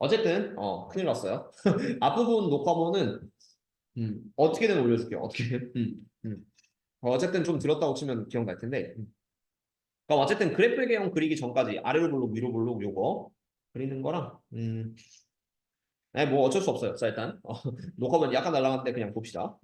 어쨌든 큰일 났어요. 앞부분 녹화본은 어떻게든 올려줄게요. 어떻게든. 어쨌든 좀 들었다고 치면 기억날 텐데. 그러니까 어쨌든 그래프 개형 그리기 전까지 아래로 볼록 위로 볼록 요거 그리는 거랑 네, 뭐 어쩔 수 없어요. 자 일단 녹화본 약간 날라갔는데 그냥 봅시다.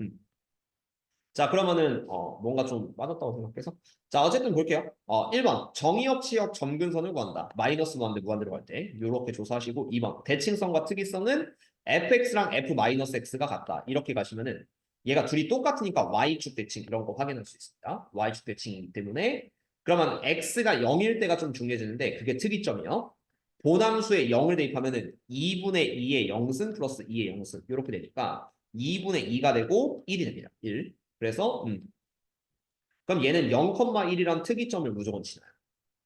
자 그러면은 뭔가 좀 빠졌다고 생각해서 자 어쨌든 볼게요. 1번 정의역 치역 점근선을 구한다. 마이너스 무한대 무한대로 갈 때 이렇게 조사하시고 2번 대칭성과 특이성은 fx랑 f-x가 같다. 이렇게 가시면은 얘가 둘이 똑같으니까 y축 대칭 이런 거 확인할 수 있습니다. y축 대칭이기 때문에 그러면 x가 0일 때가 좀 중요해지는데 그게 특이점이요. 보남수에 0을 대입하면은 2분의 2의 0승 플러스 2의 0승 이렇게 되니까 2분의 2가 되고 1이 됩니다. 1. 그래서 그럼 얘는 0,1이란 특이점을 무조건 치나요.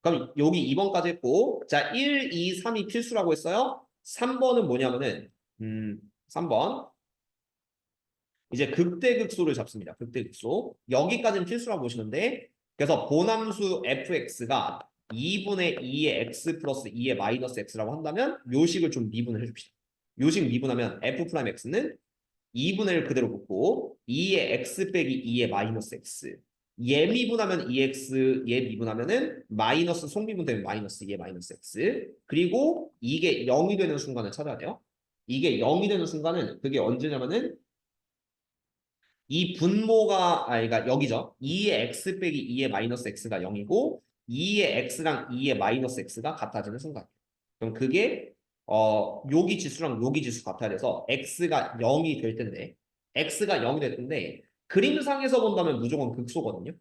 그럼 여기 2번까지 했고 자 1, 2, 3이 필수라고 했어요. 3번은 뭐냐면은 3번 이제 극대극소를 잡습니다. 극대극소. 여기까지는 필수라고 보시는데 그래서 보남수 fx가 2분의 2의 x 플러스 2의 마이너스 x라고 한다면 요식을 좀 미분을 해줍시다. 요식 미분하면 f 프라임 x는 2분의 1 그대로 붙고 2의 x 빼기 2의 마이너스 x 얘 미분하면 2x 얘 미분하면은 마이너스 속미분 되면 마이너스 2의 마이너스 x 그리고 이게 0이 되는 순간을 찾아야 돼요. 이게 0이 되는 순간은 그게 언제냐면은 이 분모가 그러니까 여기죠. 2의 x 빼기 2의 마이너스 x가 0이고 2의 x랑 2의 마이너스 x가 같아지는 순간. 그럼 그게 여기 지수랑 여기 지수 같아야 돼서 x가 0이 될 텐데 x가 0이 될 텐데 그림상에서 본다면 무조건 극소거든요.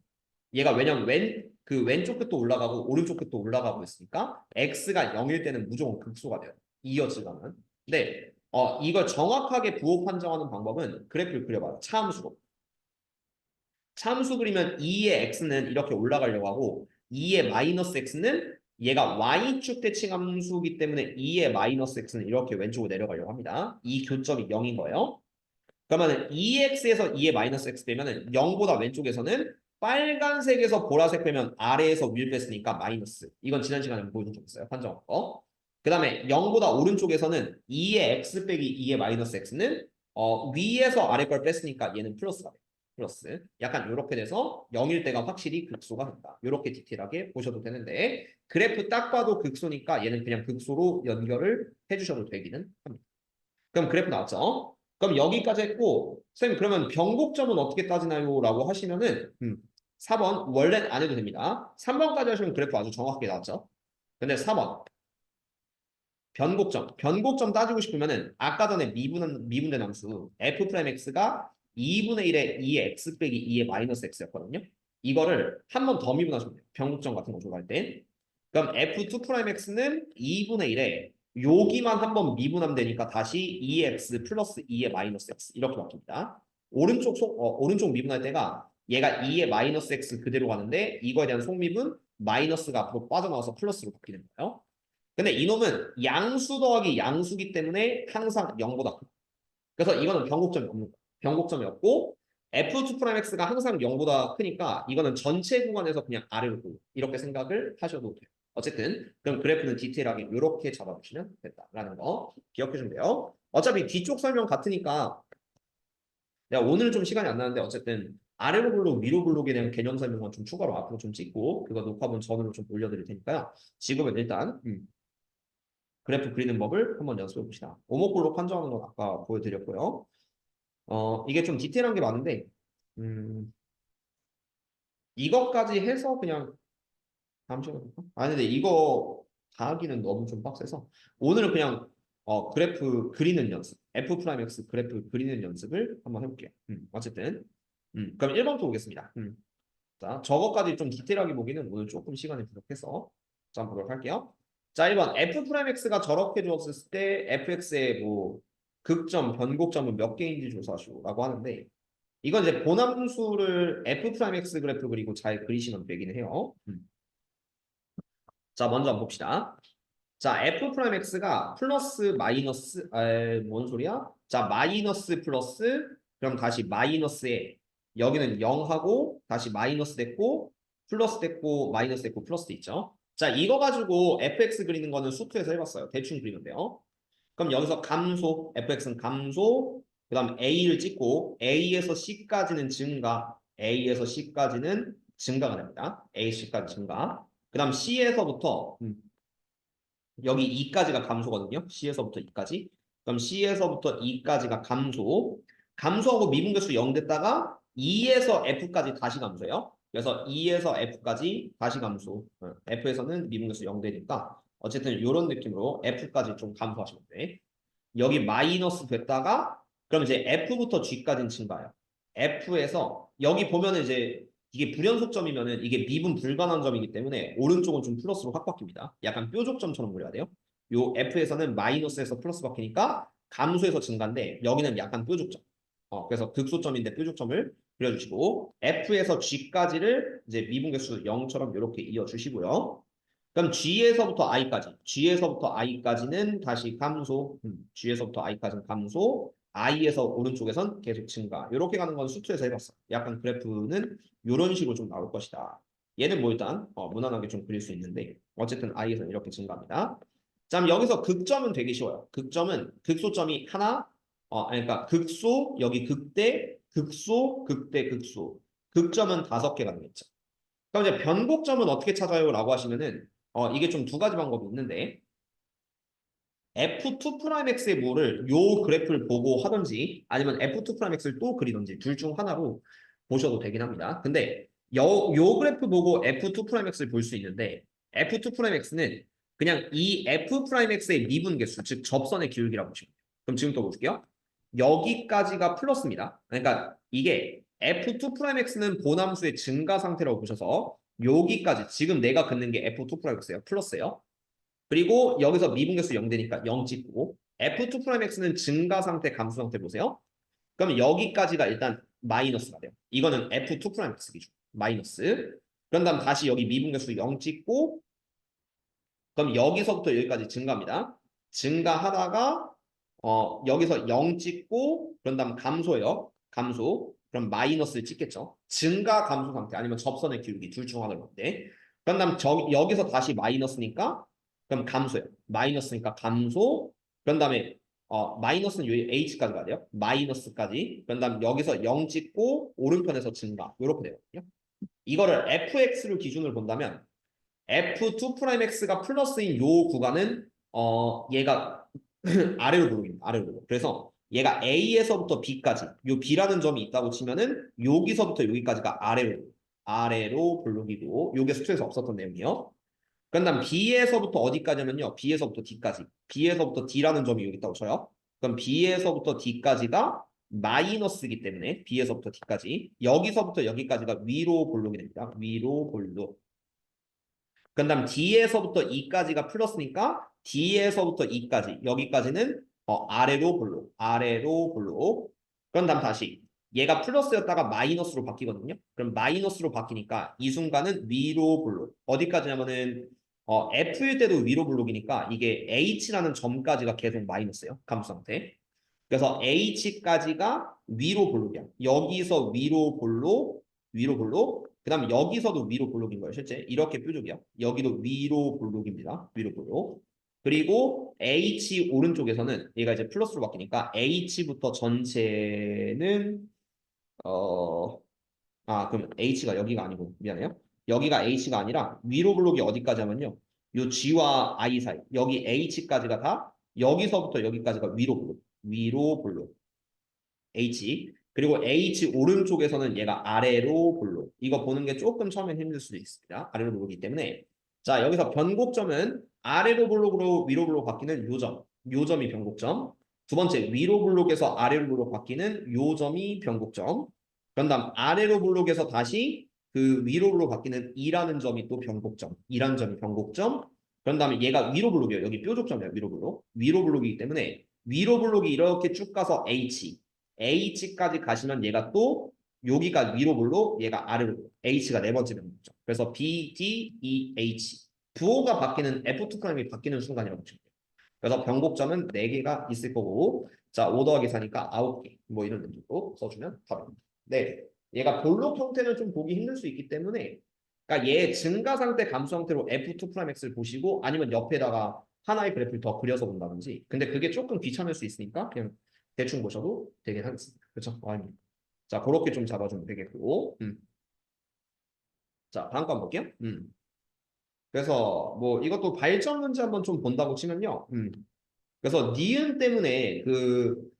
얘가 왜냐면 그 왼쪽 끝도 올라가고 오른쪽 끝도 올라가고 있으니까 x가 0일 때는 무조건 극소가 돼요. 이어지려면. 근데 이걸 정확하게 부호 판정하는 방법은 그래프를 그려봐요. 차함수로. 차함수 그리면 2의 x는 이렇게 올라가려고 하고 2의 마이너스 x는 얘가 y축 대칭 함수이기 때문에 2의 마이너스 x는 이렇게 왼쪽으로 내려가려고 합니다. 이 교점이 0인 거예요. 그러면 2x에서 2의 마이너스 x 빼면은 0보다 왼쪽에서는 빨간색에서 보라색 빼면 아래에서 위를 뺐으니까 마이너스. 이건 지난 시간에 보여준 적 있어요. 판정한 거. 그 다음에 0보다 오른쪽에서는 2의 x 빼기 2의 마이너스 x는 위에서 아래 걸 뺐으니까 얘는 플러스가 돼요. 플러스. 약간 이렇게 돼서 0일 때가 확실히 극소가 된다. 이렇게 디테일하게 보셔도 되는데 그래프 딱 봐도 극소니까 얘는 그냥 극소로 연결을 해주셔도 되기는 합니다. 그럼 그래프 나왔죠? 그럼 여기까지 했고 선생님 그러면 변곡점은 어떻게 따지나요? 라고 하시면은 4번 원래는 안 해도 됩니다. 3번까지 하시면 그래프 아주 정확하게 나왔죠? 근데 4번 변곡점 따지고 싶으면은 아까 전에 미분된 함수 f'(x가 2분의 1의 2의 x 빼기 2의 마이너스 x였거든요. 이거를 한 번 더 미분하시면 돼요. 변곡점 같은 거 조사할 때. 그럼 f'(x는 2분의 1에 여기만 한 번 미분하면 되니까 다시 2x 플러스 2의 마이너스 x 이렇게 바뀝니다. 오른쪽 미분할 때가 얘가 2의 마이너스 x 그대로 가는데 이거에 대한 속미분 마이너스가 앞으로 빠져나와서 플러스로 바뀌는 거예요. 근데 이놈은 양수 더하기 양수기 때문에 항상 0보다 크다. 그래서 이거는 변곡점이 없는 거야. 변곡점이 없고 f2'x가 항상 0보다 크니까 이거는 전체 구간에서 그냥 아래로 보고 이렇게 생각을 하셔도 돼요. 어쨌든 그럼 그래프는 디테일하게 이렇게 잡아주시면 된다라는 거 기억해 주면 돼요. 어차피 뒤쪽 설명 같으니까 내가 오늘 좀 시간이 안 나는데 어쨌든 아래로 블록 위로 블록에 대한 개념 설명만 좀 추가로 앞으로 좀 찍고 그거 녹화본 전으로 좀 올려드릴 테니까요. 지금은 일단 그래프 그리는 법을 한번 연습해 봅시다. 오목블록 판정하는 건 아까 보여드렸고요. 이게 좀 디테일한 게 많은데, 이것까지 해서 그냥 다음 시간에 볼까? 아니, 근데 이거 다 하기는 너무 좀 빡세서, 오늘은 그냥, 그래프 그리는 연습, F'(x) 그래프 그리는 연습을 한번 해볼게요. 어쨌든. 그럼 1번부터 보겠습니다. 자, 저거까지 좀 디테일하게 보기는 오늘 조금 시간이 부족해서, 자, 한번 보도록 할게요. 자, 1번 f'x가 저렇게 주었을 때 fx의 뭐 극점, 변곡점은 몇 개인지 조사하시오라고 하는데 이건 이제 본함수를 f'x 그래프 그리고 잘 그리시면 되긴 해요. 자, 먼저 한번 봅시다. 자, f'x가 플러스 마이너스 뭔 소리야? 자, 마이너스 플러스 그럼 다시 마이너스에 여기는 0하고 다시 마이너스 됐고 플러스 됐고 마이너스 됐고 플러스 있죠. 자, 이거 가지고 fx 그리는 거는 수트에서 해봤어요. 대충 그리면 돼요. 그럼 여기서 감소, fx는 감소, 그 다음 a를 찍고 a에서 c까지는 증가, a에서 c까지는 증가가 됩니다. a, c까지 증가. 그 다음 c에서부터 여기 2까지가 감소거든요. C에서부터 2까지. 그럼 C에서부터 2까지가 감소. 감소하고 미분계수 0 됐다가 2에서 F까지 다시 감소해요. 그래서 2에서 F까지 다시 감소. F에서는 미분계수 0 되니까 어쨌든 이런 느낌으로 F까지 좀 감소하시면 돼. 여기 마이너스 됐다가 그럼 이제 F부터 G까지는 증가해요. F에서 여기 보면은 이제 이게 불연속점이면은 이게 미분 불가능한 점이기 때문에 오른쪽은 좀 플러스로 확 바뀝니다. 약간 뾰족점처럼 그려야 돼요. 요 F에서는 마이너스에서 플러스 바뀌니까 감소해서 증가인데 여기는 약간 뾰족점. 그래서 극소점인데 뾰족점을 그려주시고 F에서 G까지를 이제 미분계수 0처럼 이렇게 이어주시고요. 그럼 G에서부터 I까지, G에서부터 I까지는 다시 감소, G에서부터 I까지는 감소, I에서 오른쪽에선 계속 증가. 이렇게 가는 건 수투에서 해봤어. 약간 그래프는 이런 식으로 좀 나올 것이다. 얘는 뭐 일단 무난하게 좀 그릴 수 있는데 어쨌든 I에서는 이렇게 증가합니다. 자, 여기서 극점은 되게 쉬워요. 극점은 극소점이 하나, 그러니까 극소, 여기 극대, 극소, 극대, 극소. 극점은 5개가 되겠죠. 그럼 이제 변곡점은 어떻게 찾아요? 라고 하시면은 이게 좀 두 가지 방법이 있는데 F2'X의 뭐를 요 그래프를 보고 하든지 아니면 F2'X를 또 그리든지 둘 중 하나로 보셔도 되긴 합니다. 근데 요 그래프 보고 F2'X를 볼 수 있는데 F2'X는 그냥 이 F'X의 미분계수 즉 접선의 기울기라고 보시면 돼요. 그럼 지금 또 볼게요. 여기까지가 플러스입니다. 그러니까 이게 F2'X는 보남수의 증가 상태라고 보셔서 여기까지 지금 내가 긋는 게 F2'X예요. 플러스예요. 그리고 여기서 미분계수 0 되니까 0 찍고 F2'X는 증가 상태, 감소 상태 보세요. 그러면 여기까지가 일단 마이너스가 돼요. 이거는 F2'X 기준. 마이너스. 그런 다음 다시 여기 미분계수 0 찍고 그럼 여기서부터 여기까지 증가입니다. 증가하다가 여기서 0 찍고 그런 다음 감소예요. 감소. 그럼 마이너스를 찍겠죠. 증가 감소 상태 아니면 접선의 기울기 둘 중 하나일 건데. 그런 다음 여기서 다시 마이너스니까 그럼 감소예요. 마이너스니까 감소. 그런 다음에 마이너스는 여기 h까지 가야 돼요. 마이너스까지. 그런 다음 여기서 0 찍고 오른편에서 증가. 이렇게 되거든요. 이거를 fx를 기준으로 본다면 F2'X가 플러스인 요 구간은 얘가 아래로 부르입니다. 아래로. 그래서 얘가 A에서부터 B까지 요 B라는 점이 있다고 치면은 여기서부터 여기까지가 아래로 블록이고 요게 수트에서 없었던 내용이요. 그다음 B에서부터 어디까지냐면요. B에서부터 D까지. B에서부터 D라는 점이 여기 있다고 쳐요. 그럼 B에서부터 D까지가 마이너스이기 때문에 B에서부터 D까지 여기서부터 여기까지가 위로 볼록이 됩니다. 위로 볼록. 그다음 D에서부터 E까지가 플러스니까 D에서부터 E까지 여기까지는 아래로 볼록 아래로 볼록. 그런 다음 다시 얘가 플러스였다가 마이너스로 바뀌거든요. 그럼 마이너스로 바뀌니까 이 순간은 위로 볼록. 어디까지냐면은 F일 때도 위로 볼록이니까 이게 H라는 점까지가 계속 마이너스예요. 감소 상태. 그래서 H까지가 위로 볼록이야. 여기서 위로 볼록, 위로 볼록. 그다음에 여기서도 위로 볼록인 거예요. 실제 이렇게 뾰족이야. 여기도 위로 볼록입니다. 위로 볼록. 그리고 H 오른쪽에서는 얘가 이제 플러스로 바뀌니까 H부터 전체는 그럼 H가 여기가 아니고 미안해요. 여기가 H가 아니라 위로 블록이 어디까지 하면요. 요 G와 I 사이 여기 H까지가 다 여기서부터 여기까지가 위로 블록. 위로 블록. H. 그리고 H 오른쪽에서는 얘가 아래로 볼록. 이거 보는 게 조금 처음엔 힘들 수도 있습니다. 아래로 볼록이기 때문에. 자, 여기서 변곡점은 아래로 볼록으로 위로 볼록 바뀌는 요 점. 요 점이 변곡점. 두 번째, 위로 볼록에서 아래로 볼록 바뀌는 요 점이 변곡점. 그런 다음 아래로 볼록에서 다시 그 위로 볼록 바뀌는 E라는 점이 또 변곡점. E라는 점이 변곡점. 그런 다음에 얘가 위로 볼록이에요. 여기 뾰족점이에요. 위로 볼록. 위로 볼록이기 때문에 위로 볼록이 이렇게 쭉 가서 H. H까지 가시면 얘가 또 여기가 위로 볼록 얘가 아래로 볼록. H가 네 번째 변곡점. 그래서 B, D, E, H. 부호가 바뀌는 F2'이 바뀌는 순간이라고 보시면 돼요. 그래서 변곡점은 4개가 있을 거고 자, 5 더하기 4니까 9개. 뭐 이런 느낌으로 써주면 답입니다. 네. 얘가 볼록 형태는 좀 보기 힘들 수 있기 때문에 그러니까 얘 증가 상태 감소 상태로 F2'X를 보시고 아니면 옆에다가 하나의 그래프를 더 그려서 본다든지. 근데 그게 조금 귀찮을 수 있으니까 그냥 대충 보셔도 되긴 하겠습니다. 그렇죠? Y입니다. 자, 그렇게 좀 잡아주면 되겠고. 자, 다음 거 한번 볼게요. 그래서 뭐 이것도 발전 문제 한번 좀 본다고 치면요. 그래서 니은 때문에 그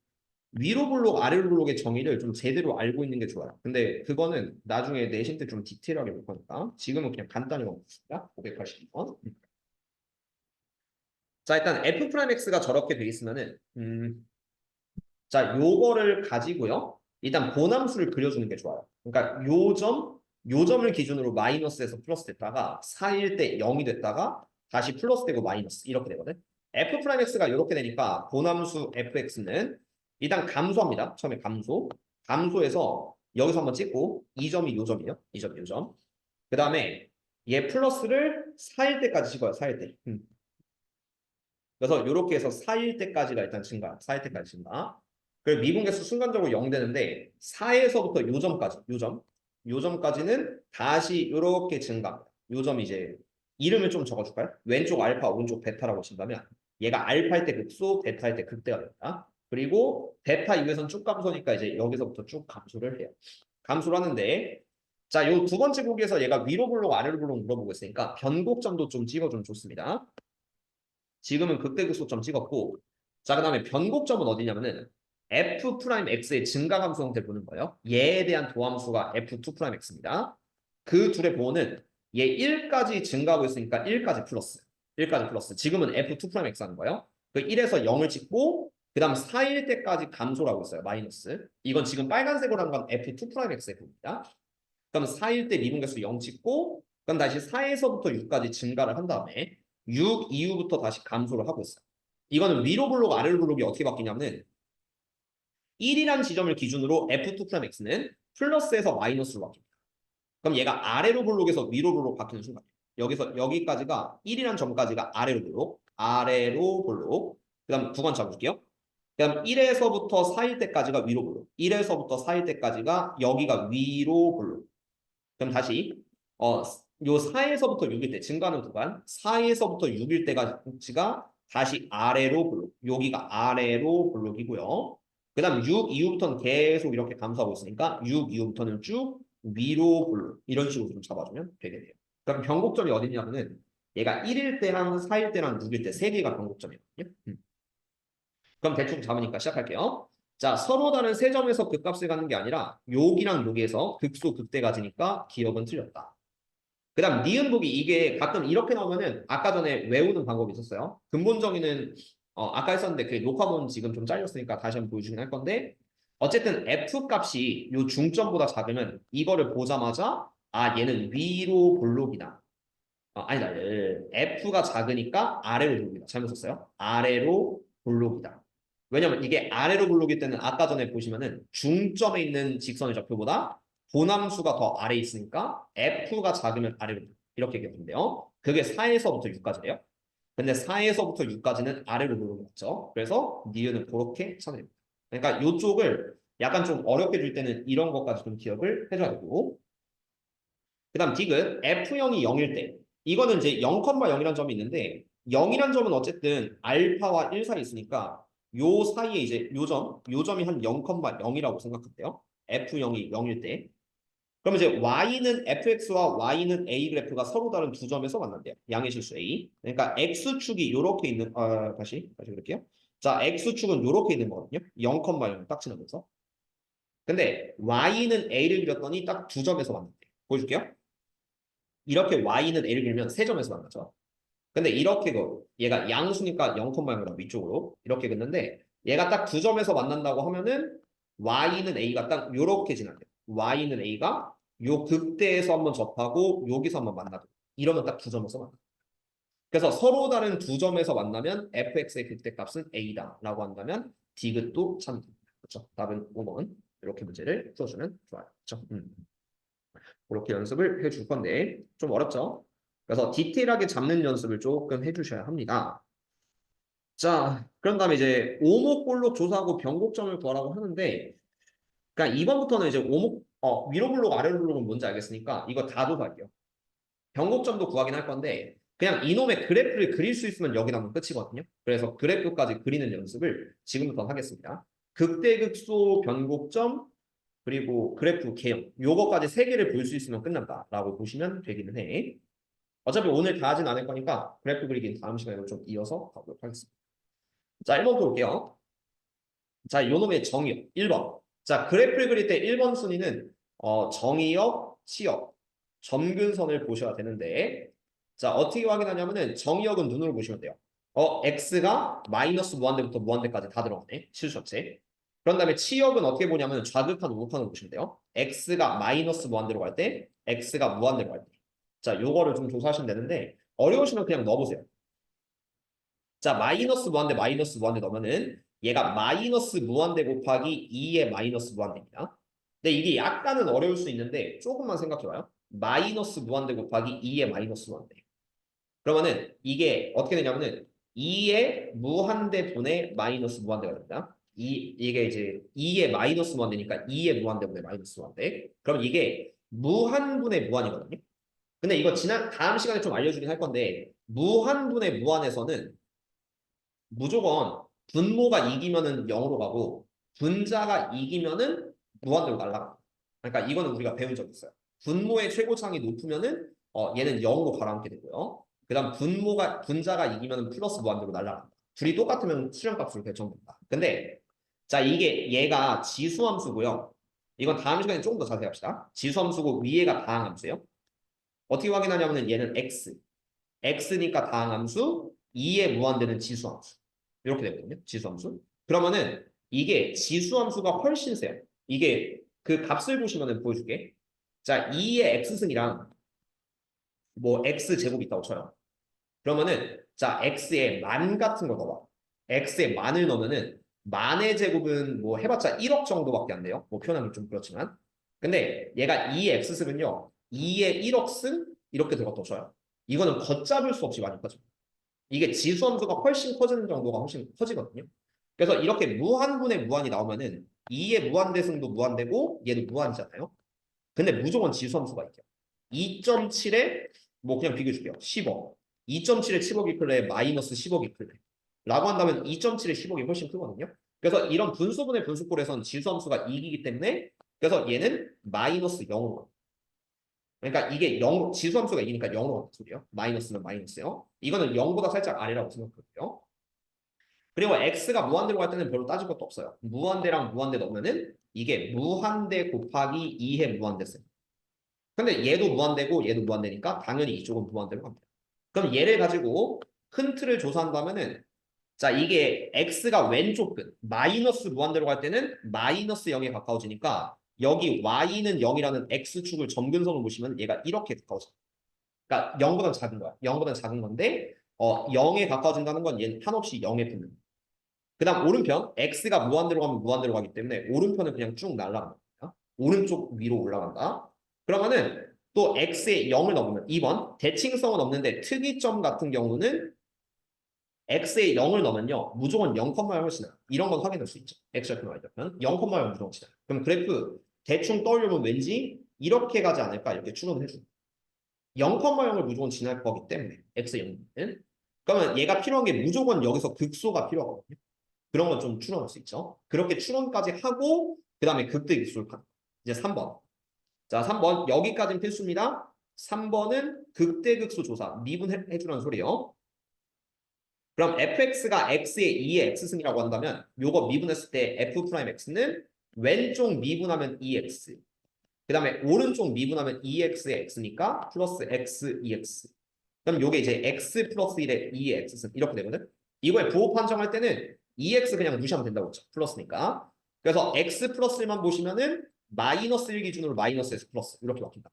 위로 블록, 아래로 블록의 정의를 좀 제대로 알고 있는 게 좋아요. 근데 그거는 나중에 내신 때 좀 디테일하게 볼 거니까 지금은 그냥 간단히 먹겠습니다. 582번. 자, 일단 f 프라임 x가 저렇게 돼 있으면은 자, 요거를 가지고요. 일단 본함수를 그려주는 게 좋아요. 그러니까 요 점을 기준으로 마이너스에서 플러스 됐다가 4일 때 0이 됐다가 다시 플러스 되고 마이너스 이렇게 되거든. f 프라임 x가 이렇게 되니까 본함수 fx는 일단 감소합니다. 처음에 감소. 감소해서 여기서 한번 찍고 이 점이 요 점이에요. 이 점이 요 점. 그 다음에 얘 플러스를 4일 때까지 찍어요. 4일 때. 그래서 이렇게 해서 4일 때까지가 일단 증가. 4일 때까지 증가. 그리고 미분계수 순간적으로 0 되는데 4에서부터 요 점까지, 요 점까지는 다시 이렇게 증가합니다. 요 점 이제 이름을 좀 적어줄까요? 왼쪽 알파, 오른쪽 베타라고 친다면 얘가 알파일 때 극소, 베타일 때 극대가 됩니다. 그리고 베타 이후에선 쭉 감소니까 이제 여기서부터 쭉 감소를 해요. 감소를 하는데 자, 요 두 번째 보기에서 얘가 위로 블록, 아래로 블록 물어보고 있으니까 변곡점도 좀 찍어주면 좋습니다. 지금은 극대극소점 찍었고 자, 그 다음에 변곡점은 어디냐면은 f 프라임 x의 증가감소 형태를 보는 거예요. 얘에 대한 도함수가 f2 프라임 x입니다. 그 둘의 보호는 얘 1까지 증가하고 있으니까 1까지 플러스. 1까지 플러스. 지금은 f2 프라임 x 하는 거예요. 그 1에서 0을 찍고 그 다음 4일 때까지 감소를 하고 있어요. 마이너스. 이건 지금 빨간색으로 한 건 f2 프라임 x의 부분입니다. 그럼 4일 때 미분계수 0 찍고 그럼 다시 4에서부터 6까지 증가를 한 다음에 6 이후부터 다시 감소를 하고 있어요. 이거는 위로 블록, 아래로 블록이 어떻게 바뀌냐면은 1이란 지점을 기준으로 F2 프라임 X는 플러스에서 마이너스로 바뀝니다. 그럼 얘가 아래로 블록에서 위로 블록 바뀌는 순간 여기서 여기까지가 1이란 점까지가 아래로 블록, 아래로 블록 그 다음 구간 잡을게요. 그 다음 1에서부터 4일 때까지가 위로 블록 1에서부터 4일 때까지가 여기가 위로 블록 그럼 다시 요 4에서부터 6일 때 증가하는 구간 4에서부터 6일 때까지가 다시 아래로 블록 여기가 아래로 블록이고요. 그 다음 6 이후부터는 계속 이렇게 감소하고 있으니까 6 이후부터는 쭉 위로 블록 이런 식으로 좀 잡아주면 되게 돼요. 그럼 변곡점이 어디냐면은 얘가 1일 때랑 4일 때랑 6일 때 세 개가 변곡점이거든요. 그럼 대충 잡으니까 시작할게요. 자, 서로 다른 세 점에서 극값을 갖는 게 아니라 여기랑 여기에서 극소 극대가지니까 기억은 틀렸다. 그 다음 니은 보기 이게 가끔 이렇게 나오면은 아까 전에 외우는 방법이 있었어요. 근본 정의는 아까 했었는데 그 녹화본 지금 좀 잘렸으니까 다시 한번 보여주긴 할 건데 어쨌든 f 값이 요 중점보다 작으면 이거를 보자마자 아 얘는 위로 볼록이다. 아니다. f가 작으니까 아래로 볼록이다. 잘못 썼어요. 아래로 볼록이다. 왜냐면 이게 아래로 블록일 때는 아까 전에 보시면은 중점에 있는 직선의 좌표보다 보남수가 더 아래에 있으니까 F가 작으면 아래로 이렇게 기억하는데요. 그게 4에서부터 6까지예요. 근데 4에서부터 6까지는 아래로 블록이 맞죠. 그래서 니은은 그렇게 찾아냅니다. 그러니까 이쪽을 약간 좀 어렵게 줄 때는 이런 것까지 좀 기억을 해줘야 되고 그 다음 디귿 F형이 0일 때 이거는 이제 0,0이라는 점이 있는데 0이란 점은 어쨌든 알파와 1 사이에 있으니까 요 사이에 이제 요 점이 한 0,0이라고 생각할게요. F0이 0일 때. 그럼 이제 Y는 FX와 Y는 A 그래프가 서로 다른 두 점에서 만난대요. 양의 실수 A. 그러니까 X축이 요렇게 있는, 다시 그럴게요. 자, X축은 요렇게 있는 거거든요. 0,0 딱 지나면서. 근데 Y는 A를 그렸더니 딱 두 점에서 만난대요. 보여줄게요. 이렇게 Y는 A를 그리면 세 점에서 만나죠. 근데 이렇게 얘가 양수니까 0,0라 위쪽으로 이렇게 긋는데 얘가 딱 두 점에서 만난다고 하면은 Y는 A가 딱 요렇게 지나요. Y는 A가 요 극대에서 한번 접하고 여기서 한번 만나고 이러면 딱 두 점에서 만나. 그래서 서로 다른 두 점에서 만나면 fx의 극대값은 a다 라고 한다면 디귿도 참입니다. 그렇죠? 답은 5번 이렇게 문제를 풀어주면 좋아요. 그렇죠? 그렇게 연습을 해줄 건데 좀 어렵죠? 그래서 디테일하게 잡는 연습을 조금 해주셔야 합니다. 자, 그런 다음에 이제 오목볼록 조사하고 변곡점을 구하라고 하는데 그러니까 이번부터는 이제 위로 블록 아래로 블록은 뭔지 알겠으니까 이거 다 조사할게요. 변곡점도 구하긴 할 건데 그냥 이놈의 그래프를 그릴 수 있으면 여기 나면 끝이거든요. 그래서 그래프까지 그리는 연습을 지금부터 하겠습니다. 극대극소 변곡점 그리고 그래프 개형 요거까지 세 개를 볼 수 있으면 끝난다라고 보시면 되기는 해. 어차피 오늘 다 하진 않을 거니까 그래프 그리기는 다음 시간에 좀 이어서 가도록 하겠습니다. 자, 1번 볼게요. 자, 요놈의 정의역 1번. 자, 그래프를 그릴 때 1번 순위는 정의역, 치역, 점근선을 보셔야 되는데 자, 어떻게 확인하냐면은 정의역은 눈으로 보시면 돼요. x가 마이너스 무한대부터 무한대까지 다 들어가네. 실수 전체. 그런 다음에 치역은 어떻게 보냐면 좌극한 우극한으로 보시면 돼요. x가 마이너스 무한대로 갈 때, x가 무한대로 갈 때. 자, 요거를 좀 조사하시면 되는데 어려우시면 그냥 넣어보세요. 자, 마이너스 무한대 넣으면은 얘가 마이너스 무한대 곱하기 2의 마이너스 무한대입니다. 근데 이게 약간은 어려울 수 있는데 조금만 생각해봐요. 마이너스 무한대 곱하기 2의 마이너스 무한대. 그러면은 이게 어떻게 되냐면은 2의 무한대 분의 마이너스 무한대가 됩니다. 이게 이제 2의 마이너스 무한대니까 2의 무한대 분의 마이너스 무한대. 그럼 이게 무한분의 무한이거든요. 근데 이거 다음 시간에 좀 알려주긴 할 건데 무한분의 무한에서는 무조건 분모가 이기면은 0으로 가고 분자가 이기면은 무한대로 날아가. 그러니까 이거는 우리가 배운 적 있어요. 분모의 최고차항이 높으면은 얘는 0으로 가라앉게 되고요. 그다음 분자가 이기면은 플러스 무한대로 날아간다. 둘이 똑같으면 수렴값으로 결정된다. 근데 자 이게 얘가 지수함수고요. 이건 다음 시간에 조금 더 자세히 합시다. 지수함수고 위에가 다항함수예요. 어떻게 확인하냐면은 얘는 x니까 다항함수, 2에 무한대는 지수함수. 이렇게 되거든요. 지수함수. 그러면은 이게 지수함수가 훨씬 세요. 이게 그 값을 보시면은 보여줄게. 자, 2의 x승이랑 뭐 x 제곱 있다고 쳐요. 그러면은 자, x에 만 같은 거 넣어봐. x에 만을 넣으면은 만의 제곱은 뭐 해봤자 1억 정도밖에 안 돼요. 뭐 표현하기 좀 그렇지만. 근데 얘가 2의 x승은요. 2의 1억 승 이렇게 들어갔다고 쳐요. 이거는 걷잡을 수 없이 많이 커져. 이게 지수함수가 훨씬 커지는 정도가 훨씬 커지거든요. 그래서 이렇게 무한분의 무한이 나오면은 2의 무한대승도 무한대고 얘도 무한이잖아요. 근데 무조건 지수함수가 있죠. 2.7에 뭐 그냥 비교해 줄게요. 10억. 2.7에 10억이 클래 마이너스 10억이 클래. 라고 한다면 2.7에 10억이 훨씬 크거든요. 그래서 이런 분수분의 분수꼴에서는 지수함수가 이기기 때문에 그래서 얘는 마이너스 0으로 갑니다. 그러니까 이게 0, 지수함수가 이기니까 0으로 간다 소리예요. 마이너스는 마이너스요. 이거는 0보다 살짝 아래라고 생각하고요. 그리고 x가 무한대로 갈 때는 별로 따질 것도 없어요. 무한대랑 무한대 넣으면은 이게 무한대 곱하기 2의 무한대승. 근데 얘도 무한대고 얘도 무한대니까 당연히 이쪽은 무한대로 갑니다. 그럼 얘를 가지고 큰 틀을 조사한다면은 자 이게 x가 왼쪽 끝 마이너스 무한대로 갈 때는 마이너스 0에 가까워지니까 여기 y는 0이라는 x축을 점근선으로 보시면 얘가 이렇게 가까워져요. 그러니까 0보다 작은 거야. 0보다 작은 건데 0에 가까워진다는 건 얘는 한없이 0에 붙는. 그다음 오른편 x가 무한대로 가면 무한대로 가기 때문에 오른편은 그냥 쭉 날아간다. 오른쪽 위로 올라간다. 그러면은 또 x에 0을 넣으면 2번 대칭성은 없는데 특이점 같은 경우는 x에 0을 넣으면요 무조건 0,0가 훨씬 나요. 이런 건 확인할 수 있죠. x좌표 y좌표는 0,0가 무조건 지나요. 그럼 그래프 대충 떠올려면 왠지 이렇게 가지 않을까 이렇게 추론을 해줍니다. 0,0을 무조건 지날 거기 때문에 x 0은 그러면 얘가 필요한 게 무조건 여기서 극소가 필요하거든요. 그런 건 좀 추론할 수 있죠. 그렇게 추론까지 하고 그 다음에 극대극소를 파는 이제 3번. 자 3번 여기까지는 필수입니다. 3번은 극대극소 조사 미분해주라는 소리예요. 그럼 fx가 x의 2의 x승이라고 한다면 요거 미분했을 때 f'x는 왼쪽 미분하면 2x 그 다음에 오른쪽 미분하면 2x의 x니까 플러스 x 2x 그럼 요게 이제 x 플러스 1의 2의 x승 이렇게 되거든. 이거에 부호 판정할 때는 2x 그냥 무시하면 된다고 했죠. 플러스니까. 그래서 x 플러스 1만 보시면은 마이너스 1 기준으로 마이너스 s 플러스 이렇게 바뀐다.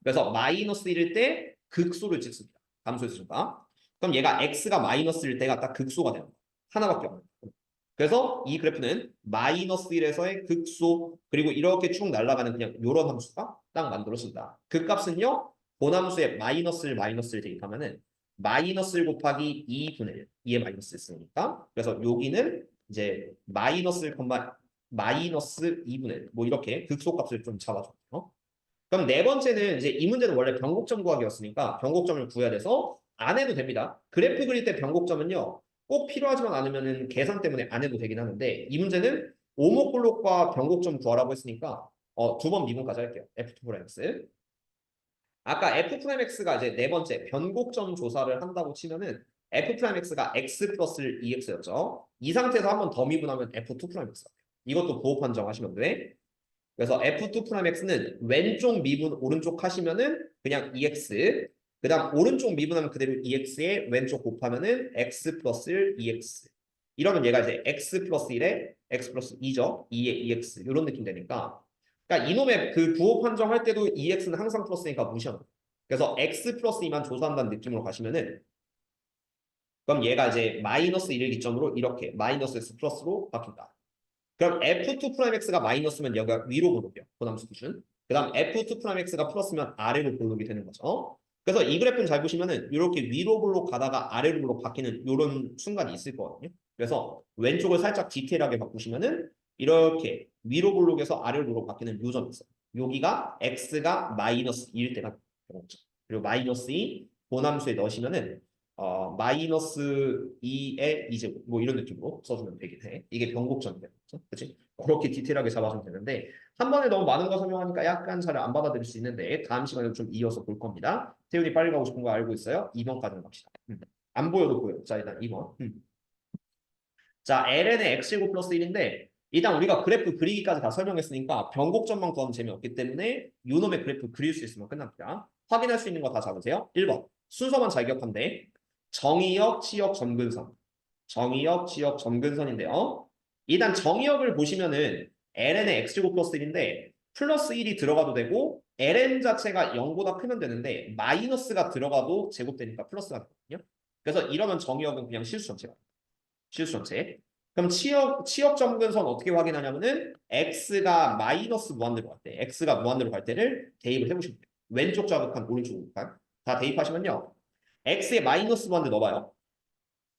그래서 마이너스 1일 때 극소를 찍습니다. 감소의 수준가. 그럼 얘가 x가 마이너스일 때가 딱 극소가 되는 거야. 하나밖에 없는 거야. 그래서 이 그래프는 마이너스 1에서의 극소 그리고 이렇게 쭉 날아가는 그냥 요런 함수가 딱 만들어진다. 그 값은요. 본함수에 마이너스를 대입하면은 마이너스 1 곱하기 2분의 1 2의 마이너스 있으니까 그래서 여기는 이제 마이너스 1, 마이너스 2분의 1 뭐 이렇게 극소값을 좀 잡아줘요. 그럼 네 번째는 이제 이 문제는 원래 변곡점 구하기였으니까 변곡점을 구해야 돼서 안 해도 됩니다. 그래프 그릴 때 변곡점은요. 꼭 필요하지만 않으면은 계산 때문에 안 해도 되긴 하는데 이 문제는 오목블록과 변곡점 구하라고 했으니까 두 번 미분까지 할게요. F2 프라임 X. 아까 F 프라임 X가 이제 네 번째 변곡점 조사를 한다고 치면은 F 프라임 X가 X 플러스 2X였죠. 이 상태에서 한 번 더 미분하면 F2 프라임 X. 이것도 부호 판정하시면 돼. 그래서 F2 프라임 X는 왼쪽 미분 오른쪽 하시면은 그냥 2X. 그 다음 오른쪽 미분하면 그대로 2X에 왼쪽 곱하면은 X 플러스 2X. 이러면 얘가 이제 X 플러스 1에 X 플러스 2죠. 2에 2X. 이런 느낌 되니까. 그러니까 이놈의 그 부호 판정할 때도 2X는 항상 플러스니까 무시하는 거예요. 그래서 X 플러스 2만 조사한다는 느낌으로 가시면은 그럼 얘가 이제 마이너스 1을 기점으로 이렇게 마이너스 X 플러스로 바뀐다. 그럼 F2 프라임 X가 마이너스면 여기가 위로 볼록이요. 고함수 기준. 그 다음 F2 프라임 X가 플러스면 아래로 볼록이 되는 거죠. 그래서 이 그래프는 잘 보시면은 이렇게 위로 볼록 가다가 아래로 볼록 바뀌는 이런 순간이 있을 거거든요. 그래서 왼쪽을 살짝 디테일하게 바꾸시면은 이렇게 위로 볼록에서 아래로 볼록 바뀌는 요점이 있어요. 여기가 X가 마이너스 2일 때가 되겠죠. 그리고 마이너스 2 고함수에 넣으시면은 마이너스 2의 2제곱 뭐 이런 느낌으로 써주면 되긴 해. 이게 변곡점이 되는 거죠. 그치? 그렇게 디테일하게 잡아주면 되는데 한 번에 너무 많은 거 설명하니까 약간 잘 안 받아들일 수 있는데 다음 시간에 좀 이어서 볼 겁니다. 태훈이 빨리 가고 싶은 거 알고 있어요? 2번까지는 갑시다. 안 보여도 보여. 자 일단 2번. 자 ln의 x제곱 플러스 1인데 일단 우리가 그래프 그리기까지 다 설명했으니까 변곡점만 구하면 재미없기 때문에 요놈의 그래프 그릴 수 있으면 끝납니다. 확인할 수 있는 거 다 잡으세요. 1번 순서만 잘 기억하면 돼. 정의역, 치역, 점근선. 정의역, 치역, 점근선인데요. 일단 정의역을 보시면은 ln의 x제곱 플러스 1인데 플러스 1이 들어가도 되고 ln 자체가 0보다 크면 되는데 마이너스가 들어가도 제곱되니까 플러스가 되거든요. 그래서 이러면 정의역은 그냥 실수 전체가 실수 전체. 그럼 치역 점근선 어떻게 확인하냐면은 x가 마이너스 무한대로 갈 때, x가 무한대로 갈 때를 대입을 해보시면 돼요. 왼쪽 자극한 오른쪽 자극한 다 대입하시면요. x에 마이너스 무한대 넣어봐요.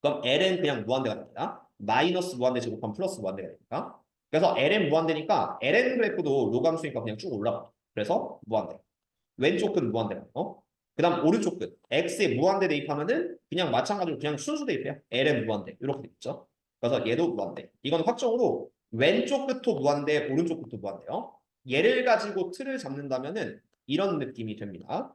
그럼 ln 그냥 무한대가 됩니다. 마이너스 무한대 제곱하면 플러스 무한대가 되니까. 그래서 ln 무한대니까 ln 그래프도 로감수니까 그냥 쭉 올라가. 그래서 무한대. 왼쪽 끝 무한대가. 그 다음 오른쪽 끝. x에 무한대 대입하면은 그냥 마찬가지로 그냥 순수 대입해요. ln 무한대. 이렇게 되겠죠. 그래서 얘도 무한대. 이건 확정으로 왼쪽 끝도 무한대, 오른쪽 끝도 무한대요. 얘를 가지고 틀을 잡는다면은 이런 느낌이 됩니다.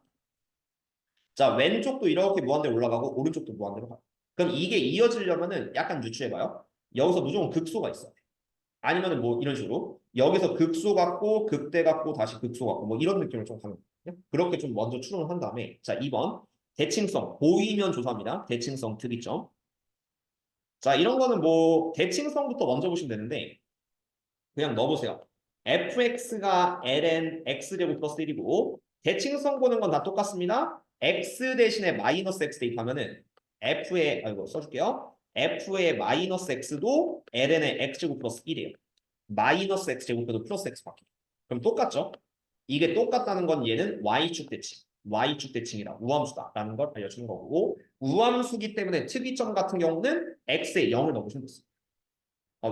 자, 왼쪽도 이렇게 무한대로 올라가고 오른쪽도 무한대로 가요. 그럼 이게 이어지려면은 약간 유추해봐요. 여기서 무조건 극소가 있어요. 아니면은 뭐 이런 식으로 여기서 극소 같고 극대 같고 다시 극소 같고 뭐 이런 느낌을 좀 가면 돼요. 그렇게 좀 먼저 추론을 한 다음에 자 2번 대칭성 보이면 조사합니다. 대칭성 특이점. 자 이런 거는 뭐 대칭성부터 먼저 보시면 되는데 그냥 넣어보세요. fx가 ln x제곱 플러스 1이고 대칭성 보는 건 다 똑같습니다. x 대신에 마이너스 x 대입하면은 f의 이거 써줄게요. f의 마이너스 x도 ln의 x제곱 플러스 1이에요. 마이너스 x제곱해도 플러스 x 바뀌. 그럼 똑같죠? 이게 똑같다는 건 얘는 y축 대칭, y축 대칭이다, 우함수다라는 걸 알려주는 거고 우함수기 때문에 특이점 같은 경우는 x에 0을 넣으시면 됐어요.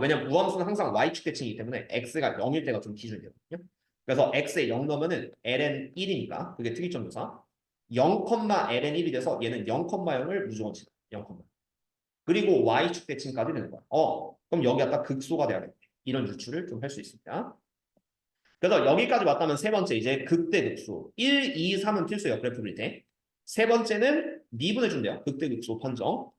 왜냐면 우함수는 항상 y축 대칭이기 때문에 x가 0일 때가 좀 기준이 되거든요. 그래서 x에 0 넣으면은 ln 1이니까 그게 특이점 조사. 0, ln 1이 돼서 얘는 0,0을 무조건 치다. 0, 그리고 y축 대칭까지 되는 거야. 그럼 여기 아까 극소가 돼야 돼. 이런 유추를 좀 할 수 있습니다. 그래서 여기까지 왔다면 세 번째 이제 극대 극소. 1, 2, 3은 필수예요. 그래프 그릴 때. 세 번째는 미분해 준대요. 극대 극소 판정.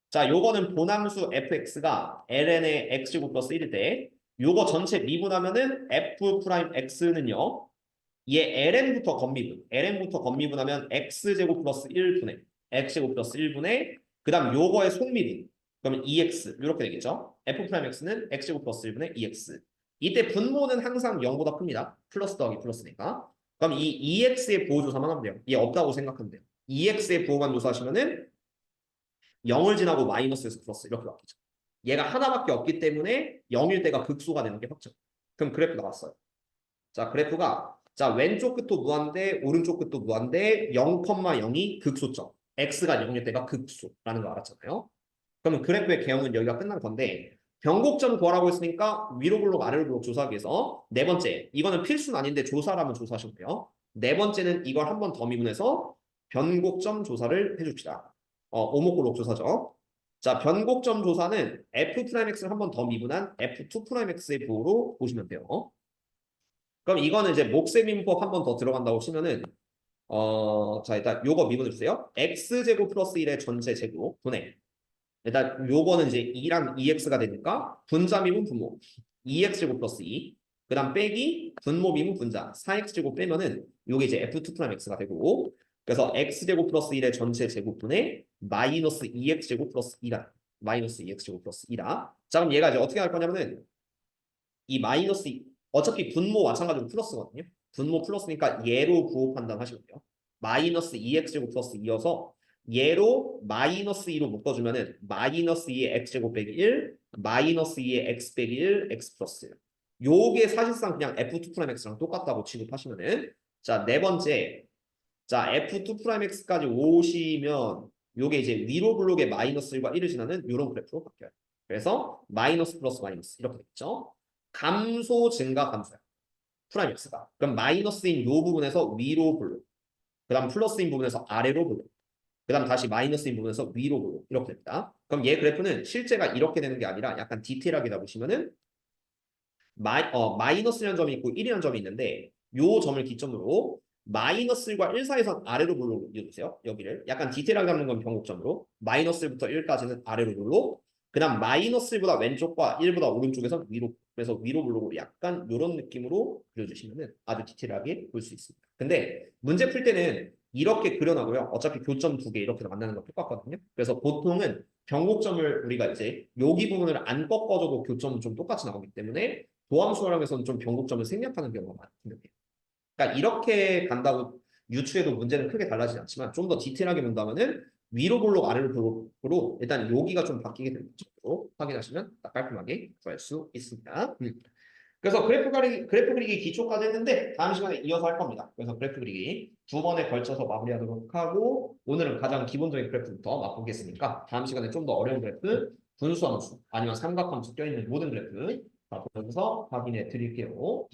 자, 요거는 본함수 fx가 ln의 x제곱 플러스 1일 때 요거 전체 미분하면은 f 프라임 x는요. 얘 ln부터 건미분. ln부터 건미분하면 x제곱 플러스 1분의 x제곱 플러스 1분의 그 다음 요거의 속미분. 그러면 2x 이렇게 되겠죠. f 프라임 x는 x제곱 플러스 1분의 2x. 이때 분모는 항상 0보다 큽니다. 플러스 더하기 플러스니까. 그럼 이 2x의 보호 조사만 하면 돼요. 얘 없다고 생각하면 돼요. 2x의 보호만 조사하시면은 0을 지나고 마이너스에서 플러스 이렇게 바뀌죠. 얘가 하나밖에 없기 때문에 0일 때가 극소가 되는 게 확정. 그럼 그래프 나왔어요. 자, 그래프가 자 왼쪽 끝도 무한대, 오른쪽 끝도 무한대, 0,0이 극소점. x가 0일 때가 극소라는 거 알았잖아요. 그러면 그래프의 개형은 여기가 끝난 건데 변곡점 구하라고 했으니까 위로 블록 아래로 블록 조사하기 위해서 네 번째 이거는 필수는 아닌데 조사라면 조사하시면 돼요. 네 번째는 이걸 한 번 더 미분해서 변곡점 조사를 해줍시다. 오목골록 조사죠. 자, 변곡점 조사는 F'X를 한 번 더 미분한 F2'X의 부호로 보시면 돼요. 그럼 이거는 이제 몫의 미분법 한 번 더 들어간다고 치면은 자, 일단 요거 미분해 주세요. x제곱 플러스 1의 전체 제곱 분의 일단 요거는 이제 2랑 2x가 되니까 분자 미분 분모 2x제곱 플러스 2 그다음 빼기 분모 미분 분자 4x제곱 빼면은 요게 이제 f2'x가 되고 그래서 x제곱 플러스 1의 전체 제곱분의 마이너스 2x제곱 플러스 2라 마이너스 2x제곱 플러스 2라 자 그럼 얘가 이제 어떻게 할 거냐면은 이 마이너스 어차피 분모 마찬가지로 플러스거든요. 분모 플러스니까 얘로 부호 판단하시면 돼요. 마이너스 2x제곱 플러스 2여서 얘로 마이너스 2로 묶어주면은 마이너스 2의 x제곱 빼기 1 마이너스 2의 x 빼기 1 x 플러스 요게 사실상 그냥 f2'x랑 똑같다고 취급하시면은 자 네 번째 자 f2'x까지 오시면 요게 이제 위로 블록의 마이너스 1과 1을 지나는 요런 그래프로 바뀌어요. 그래서 마이너스 플러스 마이너스 이렇게 됐죠. 감소 증가 감소야. 프라임 x가. 그럼 마이너스인 요 부분에서 위로 블록. 그 다음 플러스인 부분에서 아래로 블록. 그 다음 다시 마이너스인 부분에서 위로 블록. 이렇게 됩니다. 그럼 얘 그래프는 실제가 이렇게 되는 게 아니라 약간 디테일하게 잡으시면은 마이너스라는 점이 있고 1이라는 점이 있는데 요 점을 기점으로 마이너스 1과 1 사이에서 아래로 블록 이어주세요. 여기를. 약간 디테일하게 잡는 건 변곡점으로. 마이너스 1부터 1까지는 아래로 블록. 그 다음 마이너스 1보다 왼쪽과 1보다 오른쪽에서 위로 그래서 위로 블록으로 약간 이런 느낌으로 그려주시면 아주 디테일하게 볼 수 있습니다. 근데 문제 풀 때는 이렇게 그려놔고요. 어차피 교점 두 개 이렇게 만나는 거 똑같거든요. 그래서 보통은 변곡점을 우리가 이제 여기 부분을 안 꺾어줘도 교점은 좀 똑같이 나오기 때문에 도함수활용에서는 좀 변곡점을 생략하는 경우가 많거든요. 그러니까 이렇게 간다고 유추해도 문제는 크게 달라지지 않지만 좀 더 디테일하게 본다면은 위로 블록 아래로 블록으로 일단 여기가 좀 바뀌게 되는 쪽으로 확인하시면 딱 깔끔하게 구할 수 있습니다. 그래서 그래프 그리기 기초까지 했는데 다음 시간에 이어서 할 겁니다. 그래서 그래프 그리기 두 번에 걸쳐서 마무리하도록 하고 오늘은 가장 기본적인 그래프부터 맛보겠으니까 다음 시간에 좀 더 어려운 그래프 분수함수 아니면 삼각함수 껴있는 모든 그래프 보면서 확인해 드릴게요.